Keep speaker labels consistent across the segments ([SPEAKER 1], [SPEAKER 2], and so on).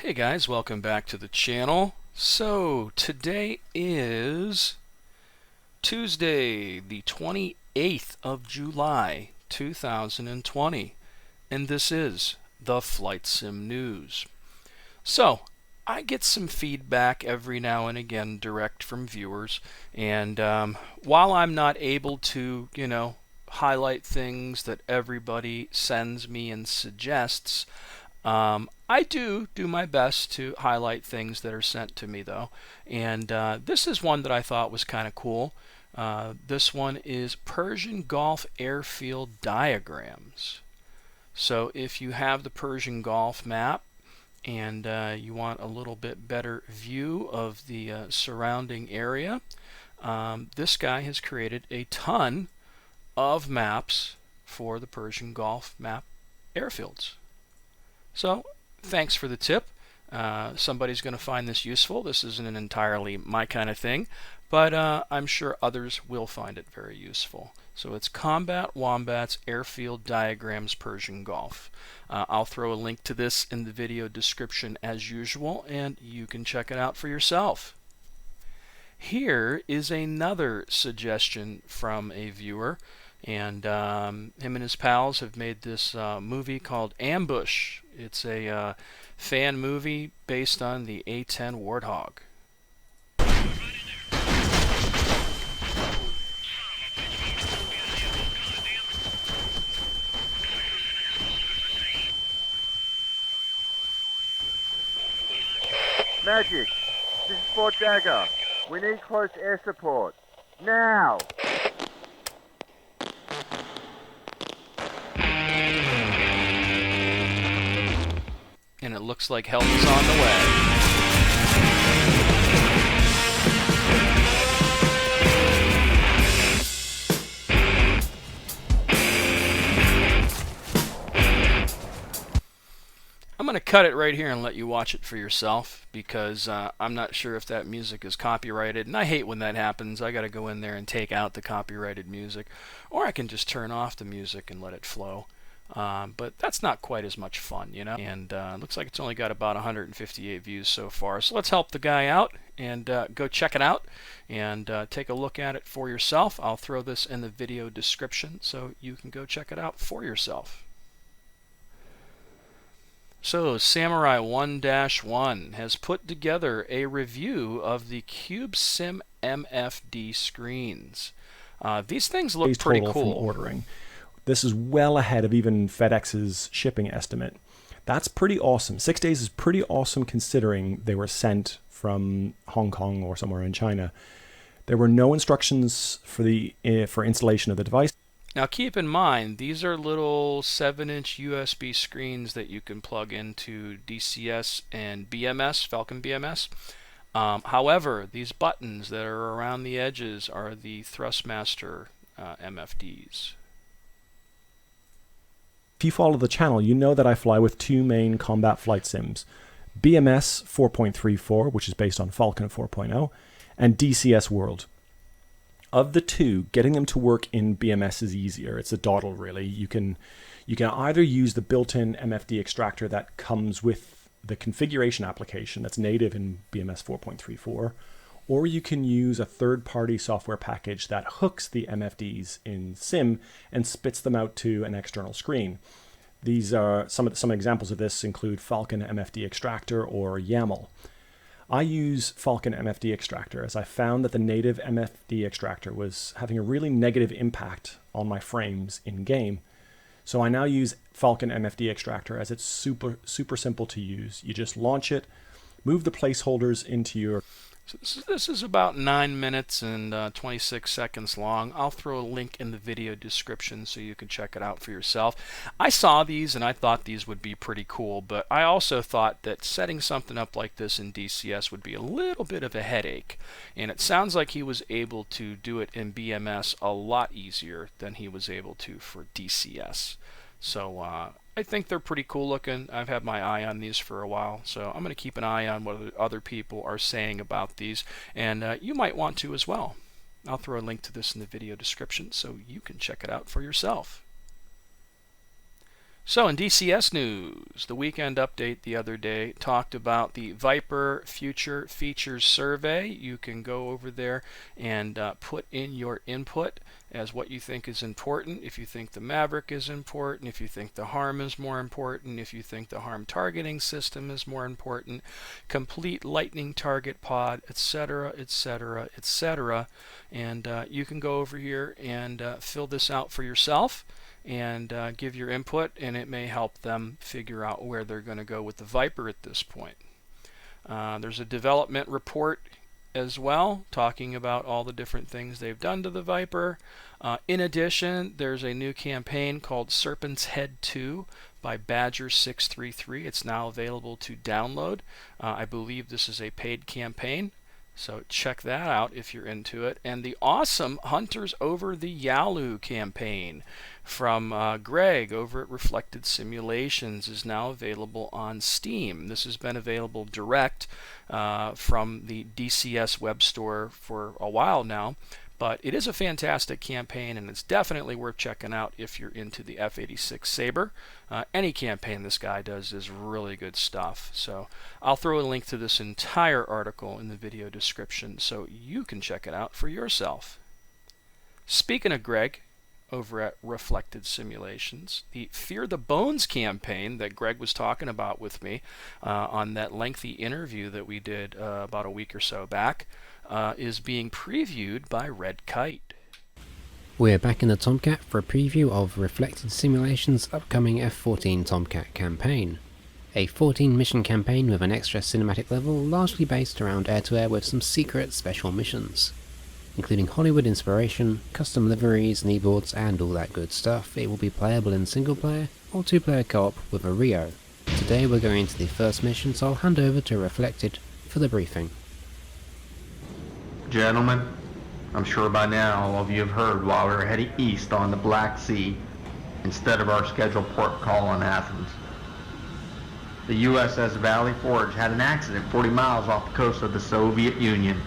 [SPEAKER 1] Hey guys, welcome back to the channel. So today is Tuesday, the 28th of July, 2020, and this is the Flight Sim News. So I get some feedback every now and again direct from viewers, and while I'm not able to, highlight things that everybody sends me and suggests, I do my best to highlight things that are sent to me, though. And this is one that I thought was kind of cool. This one is Persian Gulf Airfield Diagrams. So if you have the Persian Gulf map and you want a little bit better view of the surrounding area, this guy has created a ton of maps for the Persian Gulf map airfields. So thanks for the tip. Somebody's going to find this useful. This isn't entirely my kind of thing, but I'm sure others will find it very useful. So it's Combat Wombats Airfield Diagrams Persian Gulf. I'll throw a link to this in the video description as usual, and you can check it out for yourself. Here is another suggestion from a viewer, and him and his pals have made this movie called Ambush. It's a fan movie based on the A-10 Warthog.
[SPEAKER 2] Magic, this is Fort Dagger. We need close air support. Now!
[SPEAKER 1] And it looks like help is on the way. I'm going to cut it right here and let you watch it for yourself, because I'm not sure if that music is copyrighted, and I hate when that happens. I got to go in there and take out the copyrighted music, or I can just turn off the music and let it flow. But that's not quite as much fun, And it looks like it's only got about 158 views so far. So let's help the guy out and go check it out and take a look at it for yourself. I'll throw this in the video description so you can go check it out for yourself. So Samurai 1-1 has put together a review of the CubeSim MFD Screens. These things look pretty cool.
[SPEAKER 3] From ordering. This is well ahead of even FedEx's shipping estimate. That's pretty awesome. 6 days is pretty awesome considering they were sent from Hong Kong or somewhere in China. There were no instructions for installation of the device.
[SPEAKER 1] Now keep in mind, these are little 7-inch USB screens that you can plug into DCS and BMS, Falcon BMS. However, these buttons that are around the edges are the Thrustmaster MFDs.
[SPEAKER 3] If you follow the channel, you know that I fly with two main combat flight sims, BMS 4.34, which is based on Falcon 4.0, and DCS World. Of the two, getting them to work in BMS is easier. It's a dawdle, really. You can either use the built-in MFD extractor that comes with the configuration application that's native in BMS 4.34, or you can use a third-party software package that hooks the MFDs in SIM and spits them out to an external screen. These are some examples of this include Falcon MFD Extractor or YAML. I use Falcon MFD Extractor as I found that the native MFD extractor was having a really negative impact on my frames in-game. So I now use Falcon MFD Extractor as it's super simple to use. You just launch it, move the placeholders into your...
[SPEAKER 1] So this is about 9 minutes and 26 seconds long. I'll throw a link in the video description so you can check it out for yourself. I saw these and I thought these would be pretty cool, but I also thought that setting something up like this in DCS would be a little bit of a headache. And it sounds like he was able to do it in BMS a lot easier than he was able to for DCS. So I think they're pretty cool looking. I've had my eye on these for a while, so I'm going to keep an eye on what other people are saying about these, and you might want to as well. I'll throw a link to this in the video description so you can check it out for yourself. So in DCS news, the weekend update the other day talked about the Viper Future Features Survey. You can go over there and put in your input as what you think is important. If you think the Maverick is important, if you think the HARM is more important, if you think the HARM targeting system is more important, complete lightning target pod, etc., etc., etc. And you can go over here and fill this out for yourself and give your input, and it may help them figure out where they're going to go with the Viper at this point. There's a development report as well, talking about all the different things they've done to the Viper. In addition, there's a new campaign called Serpent's Head 2 by Badger633. It's now available to download. I believe this is a paid campaign, so check that out if you're into it. And the awesome Hunters Over the Yalu campaign from Greg over at Reflected Simulations is now available on Steam. This has been available direct from the DCS web store for a while now, but it is a fantastic campaign, and it's definitely worth checking out if you're into the F-86 Sabre. Any campaign this guy does is really good stuff. So I'll throw a link to this entire article in the video description so you can check it out for yourself. Speaking of Greg, over at Reflected Simulations, the Fear the Bones campaign that Greg was talking about with me on that lengthy interview that we did about a week or so back is being previewed by Redkite.
[SPEAKER 4] We're back in the Tomcat for a preview of Reflected Simulations' upcoming F-14 Tomcat campaign. A 14-mission campaign with an extra cinematic level largely based around air-to-air with some secret special missions. Including Hollywood inspiration, custom liveries, kneeboards and all that good stuff. It will be playable in single player or 2-player co-op with a Rio. Today we're going into the first mission, so I'll hand over to Reflected for the briefing.
[SPEAKER 5] Gentlemen, I'm sure by now all of you have heard while we were heading east on the Black Sea instead of our scheduled port call in Athens. The USS Valley Forge had an accident 40 miles off the coast of the Soviet Union.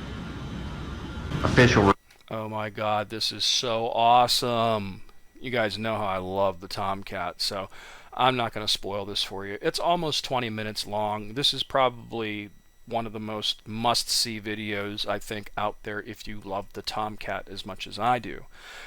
[SPEAKER 1] Oh my god, this is so awesome. You guys know how I love the Tomcat, so I'm not going to spoil this for you. It's almost 20 minutes long. This is probably one of the most must-see videos, I think, out there if you love the Tomcat as much as I do.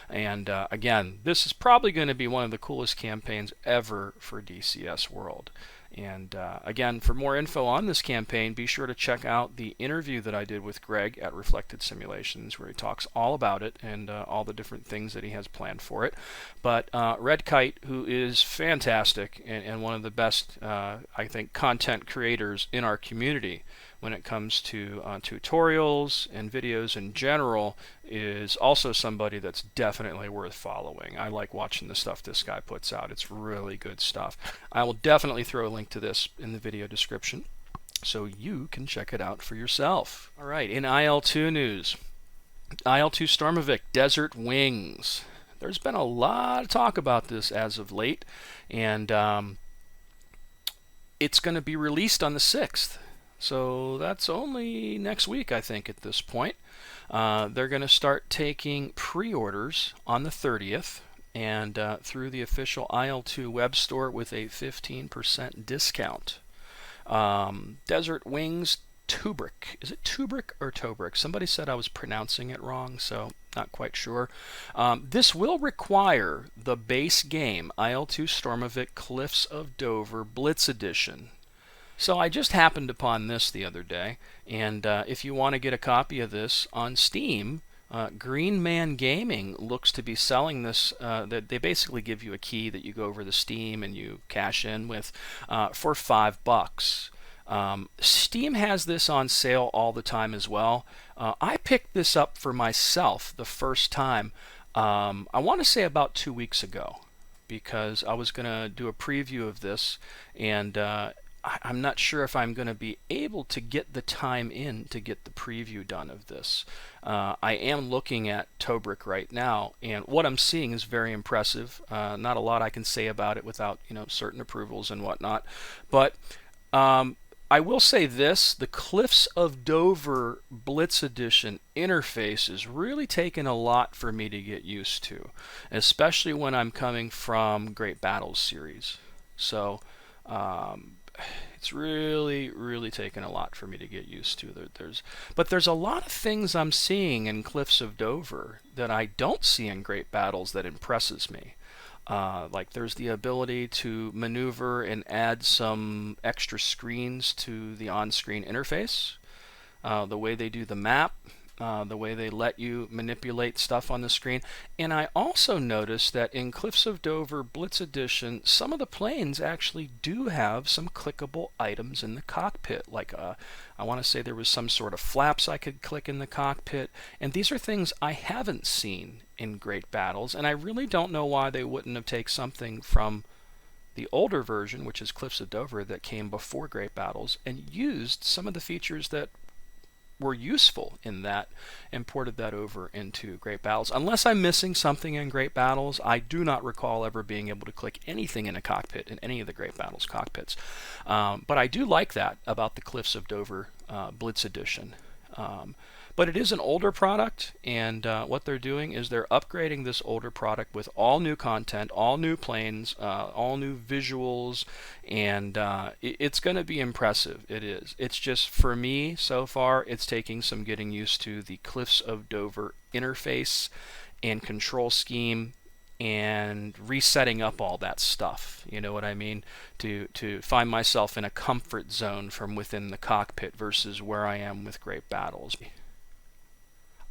[SPEAKER 1] And again, this is probably going to be one of the coolest campaigns ever for DCS World. And again, for more info on this campaign, be sure to check out the interview that I did with Greg at Reflected Simulations, where he talks all about it and all the different things that he has planned for it. But Redkite, who is fantastic and one of the best, I think, content creators in our community when it comes to tutorials and videos in general, is also somebody that's definitely worth following. I like watching the stuff this guy puts out. It's really good stuff. I will definitely throw a link to this in the video description so you can check it out for yourself. All right, in IL-2 news, IL-2 Stormovic Desert Wings. There's been a lot of talk about this as of late, and it's going to be released on the 6th. So that's only next week, I think, at this point. They're going to start taking pre-orders on the 30th and through the official IL-2 web store with a 15% discount. Desert Wings TOBRUK. Is it TOBRUK or TOBRUK? Somebody said I was pronouncing it wrong, so not quite sure. This will require the base game, IL-2 Stormovic Cliffs of Dover Blitz Edition. So I just happened upon this the other day, and if you want to get a copy of this on Steam, Green Man Gaming looks to be selling this. They basically give you a key that you go over to Steam and you cash in with for $5. Steam has this on sale all the time as well. I picked this up for myself the first time, I want to say about 2 weeks ago, because I was going to do a preview of this, and I'm not sure if I'm going to be able to get the time in to get the preview done of this. I am looking at TOBRUK right now, and what I'm seeing is very impressive. Not a lot I can say about it without certain approvals and whatnot. But I will say this, the Cliffs of Dover Blitz Edition interface is really taking a lot for me to get used to, especially when I'm coming from Great Battles series. So it's really, really taken a lot for me to get used to. But there's a lot of things I'm seeing in Cliffs of Dover that I don't see in Great Battles that impresses me. Like there's the ability to maneuver and add some extra screens to the on-screen interface. The way they do the map, the way they let you manipulate stuff on the screen. And I also noticed that in Cliffs of Dover Blitz Edition, some of the planes actually do have some clickable items in the cockpit. Like I want to say there was some sort of flaps I could click in the cockpit. And these are things I haven't seen in Great Battles. And I really don't know why they wouldn't have taken something from the older version, which is Cliffs of Dover, that came before Great Battles, and used some of the features that were useful in that and ported that over into Great Battles. Unless I'm missing something in Great Battles, I do not recall ever being able to click anything in a cockpit in any of the Great Battles cockpits. But I do like that about the Cliffs of Dover Blitz Edition. But it is an older product, and what they're doing is they're upgrading this older product with all new content, all new planes, all new visuals, and it's going to be impressive. It is. It's just, for me, so far, it's taking some getting used to the Cliffs of Dover interface and control scheme and resetting up all that stuff, you know what I mean, to find myself in a comfort zone from within the cockpit versus where I am with Great Battles.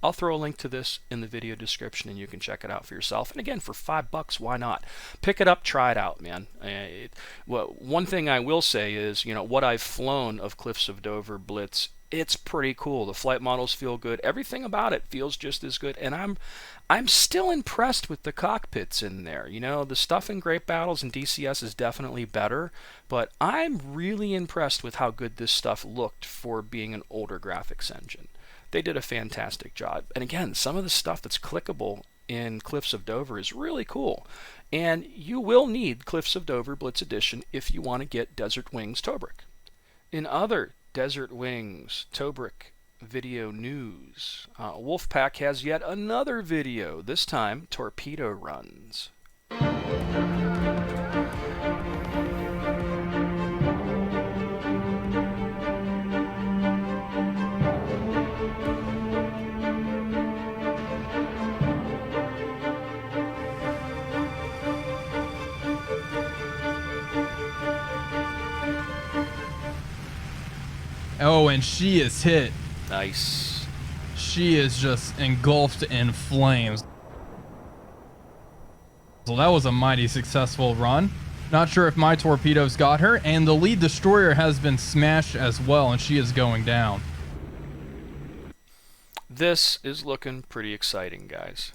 [SPEAKER 1] I'll throw a link to this in the video description and you can check it out for yourself. And again, for $5, why not? Pick it up, try it out, man. One thing I will say is, you know, what I've flown of Cliffs of Dover Blitz, it's pretty cool. The flight models feel good. Everything about it feels just as good. And I'm still impressed with the cockpits in there. You know, the stuff in Great Battles and DCS is definitely better, but I'm really impressed with how good this stuff looked for being an older graphics engine. They did a fantastic job. And again, some of the stuff that's clickable in Cliffs of Dover is really cool. And you will need Cliffs of Dover Blitz Edition if you want to get Desert Wings TOBRUK. In other Desert Wings TOBRUK video news, Wolfpack has yet another video, this time torpedo runs.
[SPEAKER 6] Oh, and she is hit.
[SPEAKER 1] Nice.
[SPEAKER 6] She is just engulfed in flames. So that was a mighty successful run. Not sure if my torpedoes got her, and the lead destroyer has been smashed as well, and she is going down.
[SPEAKER 1] This is looking pretty exciting, guys.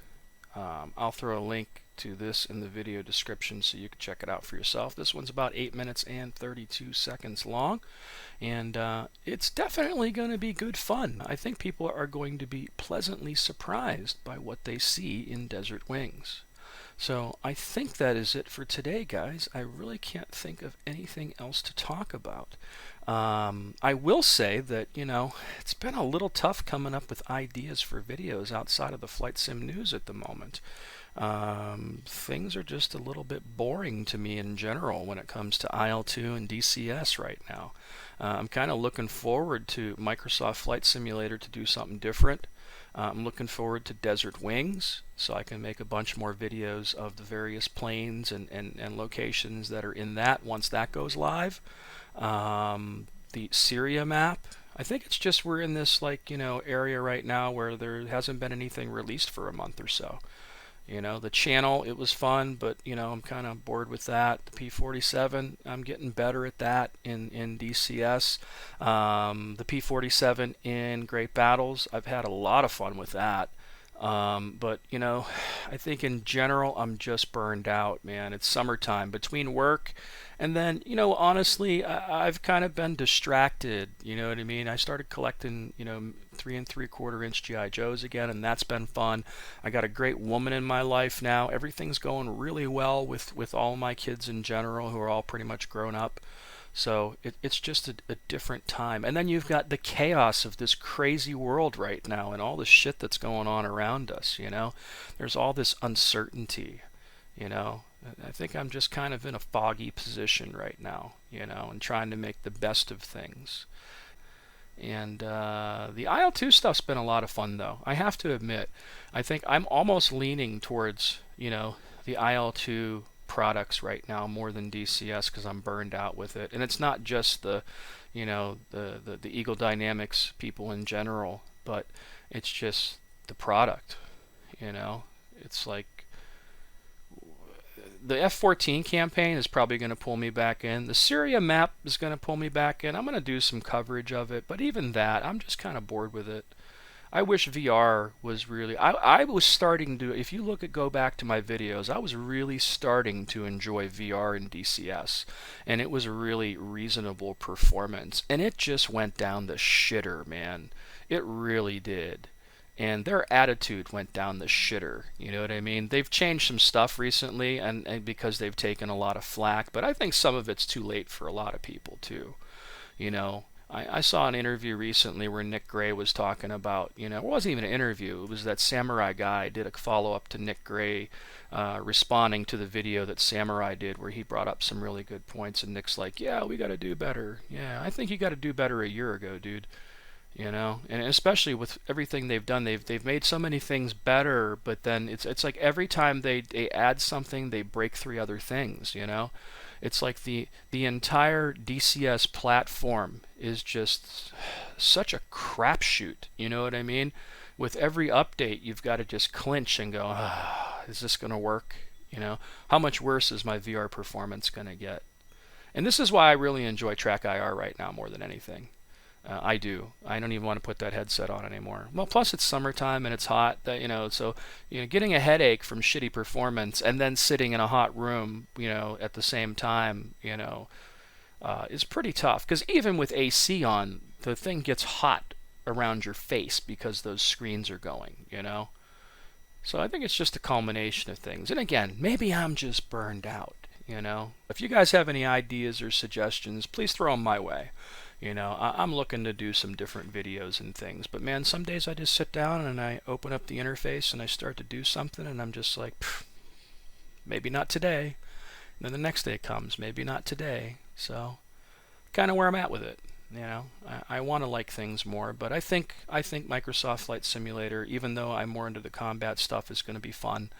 [SPEAKER 1] I'll throw a link to this in the video description so you can check it out for yourself. This one's about 8 minutes and 32 seconds long, and it's definitely going to be good fun. I think people are going to be pleasantly surprised by what they see in Desert Wings. So I think that is it for today, guys. I really can't think of anything else to talk about. I will say that, you know, it's been a little tough coming up with ideas for videos outside of the flight sim news at the moment. Things are just a little bit boring to me in general when it comes to IL-2 and DCS right now. I'm kind of looking forward to Microsoft Flight Simulator to do something different. I'm looking forward to Desert Wings, so I can make a bunch more videos of the various planes and locations that are in that once that goes live. The Syria map, I think it's just we're in this, like, you know, area right now where there hasn't been anything released for a month or so. You know, the channel, it was fun, but, you know, I'm kind of bored with that. The P-47, I'm getting better at that in DCS. The P-47 in Great Battles, I've had a lot of fun with that. But, you know, I think in general, I'm just burned out, man. It's summertime between work and then, you know, honestly, I've kind of been distracted, you know what I mean? I started collecting, you know, 3 3/4 inch G.I. Joes again, and that's been fun. I got a great woman in my life now. Everything's going really well with all my kids in general, who are all pretty much grown up. So it's just a different time. And then you've got the chaos of this crazy world right now and all the shit that's going on around us, you know. There's all this uncertainty, you know. I think I'm just kind of in a foggy position right now, you know, and trying to make the best of things. And the IL-2 stuff's been a lot of fun, though. I have to admit, I think I'm almost leaning towards, you know, the IL-2 products right now more than DCS because I'm burned out with it. And it's not just the, you know, the Eagle Dynamics people in general, but it's just the product, you know. It's like the F-14 campaign is probably going to pull me back in. The Syria map is going to pull me back in. I'm going to do some coverage of it, but even that, I'm just kind of bored with it. I wish VR was really... I was starting to... If you go back to my videos, I was really starting to enjoy VR in DCS, and it was a really reasonable performance, and it just went down the shitter, man. It really did. And their attitude went down the shitter, you know what I mean? They've changed some stuff recently, and because they've taken a lot of flack, but I think some of it's too late for a lot of people, too. You know, I saw an interview recently where Nick Gray was talking about, you know, it wasn't even an interview, it was that Samurai guy did a follow-up to Nick Gray responding to the video that Samurai did where he brought up some really good points, and Nick's like, yeah, we got to do better. Yeah, I think you got to do better a year ago, dude. You know, and especially with everything they've done, they've made so many things better, but then it's like every time they add something, they break 3 other things, you know? It's like the entire DCS platform is just such a crapshoot, you know what I mean? With every update, you've got to just clinch and go, is this going to work? You know, how much worse is my VR performance going to get? And this is why I really enjoy Track IR right now more than anything. I do. I don't even want to put that headset on anymore. Well, plus it's summertime and it's hot. That, you know, so you know, getting a headache from shitty performance and then sitting in a hot room, you know, at the same time, you know, is pretty tough. Because even with AC on, the thing gets hot around your face because those screens are going, you know. So I think it's just a culmination of things. And again, maybe I'm just burned out, you know. If you guys have any ideas or suggestions, please throw them my way. You know, I'm looking to do some different videos and things, but man, some days I just sit down and I open up the interface and I start to do something and I'm just like, maybe not today. And then the next day comes, maybe not today. So, kind of where I'm at with it. You know, I want to like things more, but I think Microsoft Flight Simulator, even though I'm more into the combat stuff, is going to be fun.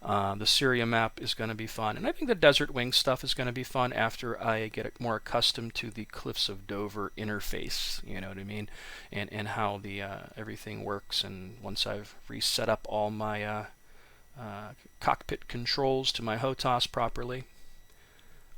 [SPEAKER 1] The Syria map is going to be fun, and I think the Desert Wing stuff is going to be fun after I get more accustomed to the Cliffs of Dover interface. You know what I mean, and how the everything works, and once I've reset up all my cockpit controls to my HOTAS properly.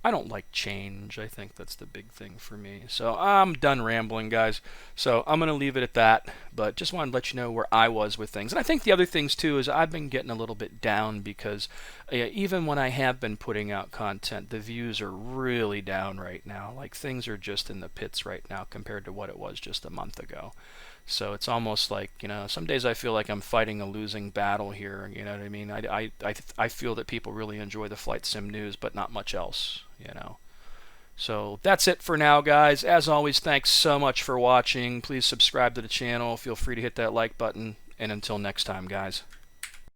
[SPEAKER 1] I don't like change. I think that's the big thing for me. So I'm done rambling, guys. So I'm going to leave it at that. But just wanted to let you know where I was with things. And I think the other things, too, is I've been getting a little bit down because even when I have been putting out content, the views are really down right now. Like, things are just in the pits right now compared to what it was just a month ago. So it's almost like, you know, some days I feel like I'm fighting a losing battle here. You know what I mean? I feel that people really enjoy the flight sim news, but not much else, you know. So that's it for now, guys. As always, thanks so much for watching. Please subscribe to the channel. Feel free to hit that like button. And until next time, guys.